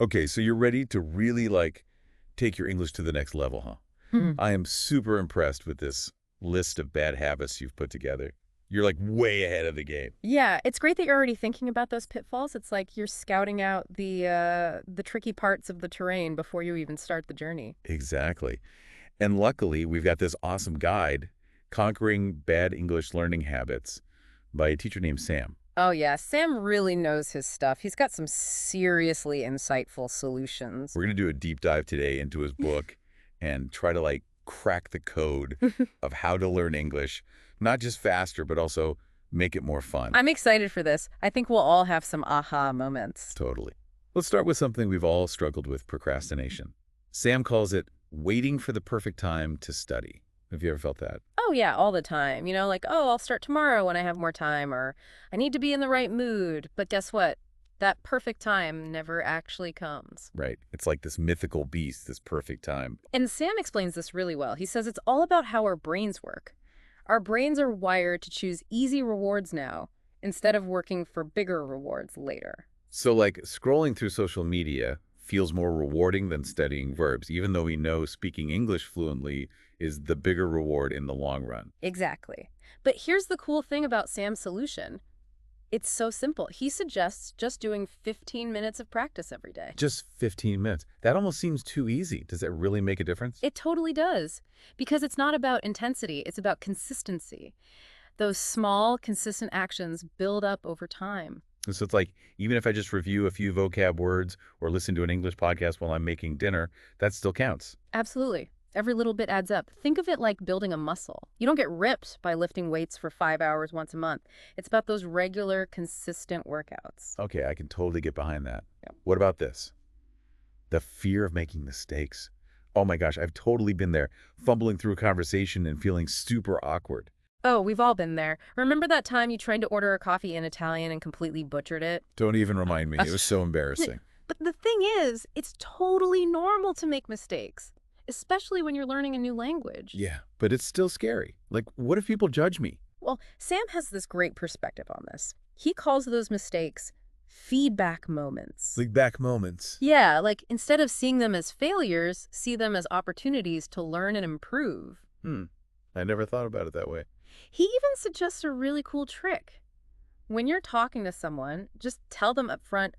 Okay, so you're ready to really, take your English to the next level, huh? I am super impressed with this list of bad habits you've put together. You're, way ahead of the game. Yeah, it's great that you're already thinking about those pitfalls. It's like you're scouting out the tricky parts of the terrain before you even start the journey. Exactly. And luckily, we've got this awesome guide, Conquering Bad English Learning Habits, by a teacher named Sam. Oh yeah, Sam really knows his stuff. He's got some seriously insightful solutions. We're going to do a deep dive today into his book and try to, crack the code of how to learn English, not just faster, but also make it more fun. I'm excited for this. I think we'll all have some aha moments. Totally. Let's start with something we've all struggled with, procrastination. Sam calls it waiting for the perfect time to study. Have you ever felt that? Oh yeah, all the time. Like, oh, I'll start tomorrow when I have more time, or I need to be in the right mood. But guess what? That perfect time never actually comes. Right. It's like this mythical beast, this perfect time. And Sam explains this really well. He says it's all about how our brains work. Our brains are wired to choose easy rewards now instead of working for bigger rewards later. So, scrolling through social media feels more rewarding than studying verbs, even though we know speaking English fluently is the bigger reward in the long run. Exactly. But here's the cool thing about Sam's solution. It's so simple. He suggests just doing 15 minutes of practice every day. Just 15 minutes. That almost seems too easy. Does that really make a difference? It totally does. Because it's not about intensity, it's about consistency. Those small, consistent actions build up over time. So it's like, even if I just review a few vocab words or listen to an English podcast while I'm making dinner, that still counts. Absolutely. Every little bit adds up. Think of it like building a muscle. You don't get ripped by lifting weights for 5 hours once a month. It's about those regular, consistent workouts. Okay, I can totally get behind that. Yeah. What about this? The fear of making mistakes. Oh my gosh, I've totally been there, fumbling through a conversation and feeling super awkward. Oh, we've all been there. Remember that time you tried to order a coffee in Italian and completely butchered it? Don't even remind me. It was so embarrassing. But the thing is, it's totally normal to make mistakes, especially when you're learning a new language. Yeah, but it's still scary. What if people judge me? Well, Sam has this great perspective on this. He calls those mistakes feedback moments. Back moments. Yeah, like instead of seeing them as failures, see them as opportunities to learn and improve. I never thought about it that way. He even suggests a really cool trick. When you're talking to someone, just tell them up front,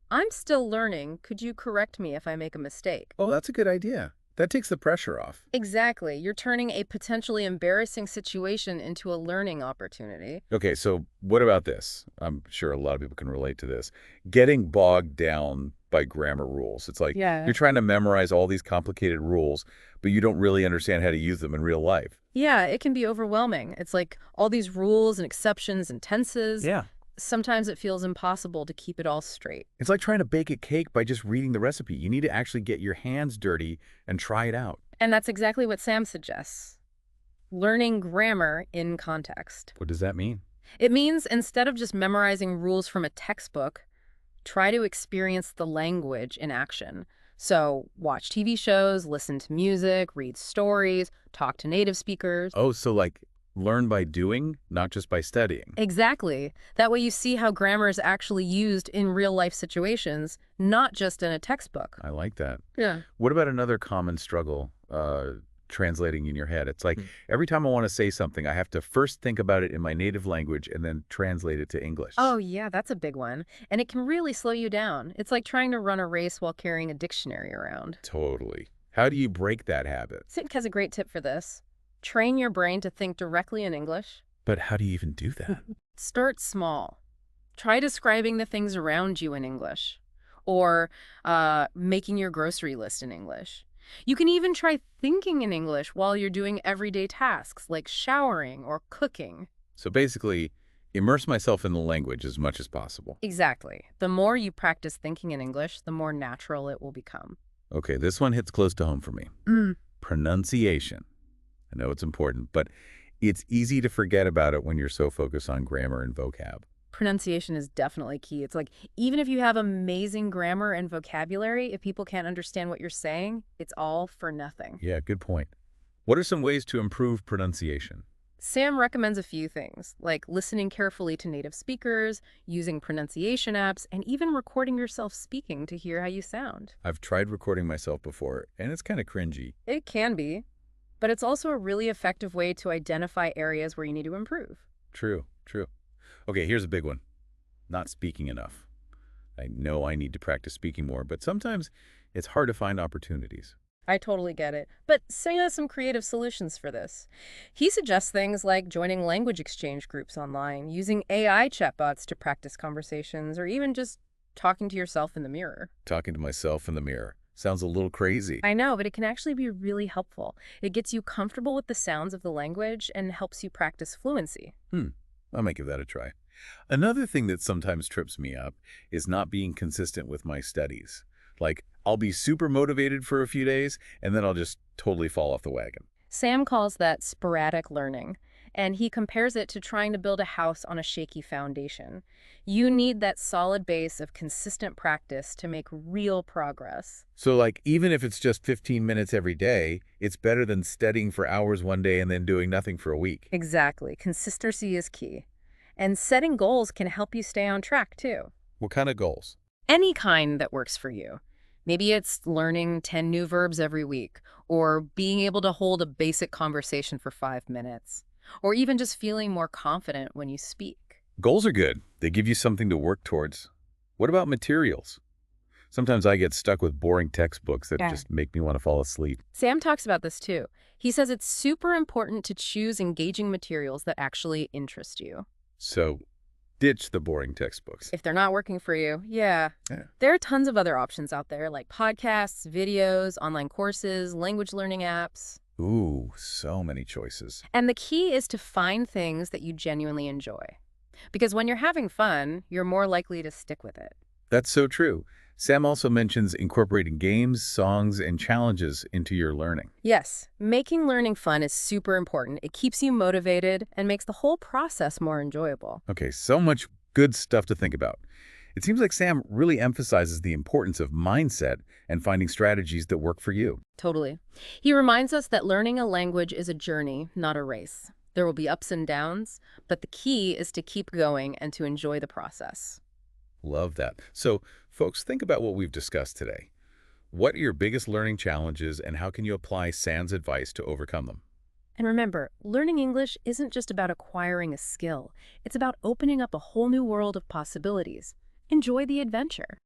I'm still learning. Could you correct me if I make a mistake? Oh, that's a good idea. That takes the pressure off. Exactly. You're turning a potentially embarrassing situation into a learning opportunity. Okay, so what about this? I'm sure a lot of people can relate to this. Getting bogged down by grammar rules. It's like Yeah. you're trying to memorize all these complicated rules, but you don't really understand how to use them in real life. Yeah, it can be overwhelming. It's like all these rules and exceptions and tenses. Yeah. Sometimes it feels impossible to keep it all straight. It's like trying to bake a cake by just reading the recipe. You need to actually get your hands dirty and try it out. And that's exactly what Sam suggests. Learning grammar in context. What does that mean? It means instead of just memorizing rules from a textbook, try to experience the language in action. So watch TV shows, listen to music, read stories, talk to native speakers. Oh, so learn by doing, not just by studying. Exactly. That way you see how grammar is actually used in real life situations, not just in a textbook. I like that. Yeah. What about another common struggle translating in your head? It's like every time I want to say something, I have to first think about it in my native language and then translate it to English. Oh, yeah, that's a big one. And it can really slow you down. It's like trying to run a race while carrying a dictionary around. Totally. How do you break that habit? Sink has a great tip for this. Train your brain to think directly in English. But how do you even do that? Start small. Try describing the things around you in English, or making your grocery list in English. You can even try thinking in English while you're doing everyday tasks like showering or cooking. So basically, immerse myself in the language as much as possible. Exactly. The more you practice thinking in English, the more natural it will become. Okay, this one hits close to home for me. Pronunciation. I know it's important, but it's easy to forget about it when you're so focused on grammar and vocab. Pronunciation is definitely key. It's like, even if you have amazing grammar and vocabulary, if people can't understand what you're saying, it's all for nothing. Yeah, good point. What are some ways to improve pronunciation? Sam recommends a few things, like listening carefully to native speakers, using pronunciation apps, and even recording yourself speaking to hear how you sound. I've tried recording myself before, and it's kind of cringy. It can be, but it's also a really effective way to identify areas where you need to improve. True, true. Okay, here's a big one. Not speaking enough. I know I need to practice speaking more, but sometimes it's hard to find opportunities. I totally get it. But Sam has some creative solutions for this. He suggests things like joining language exchange groups online, using AI chatbots to practice conversations, or even just talking to yourself in the mirror. Talking to myself in the mirror. Sounds a little crazy. I know, but it can actually be really helpful. It gets you comfortable with the sounds of the language and helps you practice fluency. I might give that a try. Another thing that sometimes trips me up is not being consistent with my studies. Like, I'll be super motivated for a few days, and then I'll just totally fall off the wagon. Sam calls that sporadic learning, and he compares it to trying to build a house on a shaky foundation. You need that solid base of consistent practice to make real progress. So, like, even if it's just 15 minutes every day, it's better than studying for hours one day and then doing nothing for a week. Exactly. Consistency is key. And setting goals can help you stay on track, too. What kind of goals? Any kind that works for you. Maybe it's learning 10 new verbs every week, or being able to hold a basic conversation for 5 minutes, or even just feeling more confident when you speak. Goals are good. They give you something to work towards. What about materials? Sometimes I get stuck with boring textbooks that just make me want to fall asleep. Sam talks about this too. He says it's super important to choose engaging materials that actually interest you. So, ditch the boring textbooks. If they're not working for you, yeah. Yeah. There are tons of other options out there like podcasts, videos, online courses, language learning apps. Ooh, so many choices. And the key is to find things that you genuinely enjoy. Because when you're having fun, you're more likely to stick with it. That's so true. Sam also mentions incorporating games, songs, and challenges into your learning. Yes, making learning fun is super important. It keeps you motivated and makes the whole process more enjoyable. Okay, so much good stuff to think about. It seems like Sam really emphasizes the importance of mindset and finding strategies that work for you. Totally. He reminds us that learning a language is a journey, not a race. There will be ups and downs, but the key is to keep going and to enjoy the process. Love that. So, folks, think about what we've discussed today. What are your biggest learning challenges, and how can you apply Sam's advice to overcome them? And remember, learning English isn't just about acquiring a skill. It's about opening up a whole new world of possibilities. Enjoy the adventure.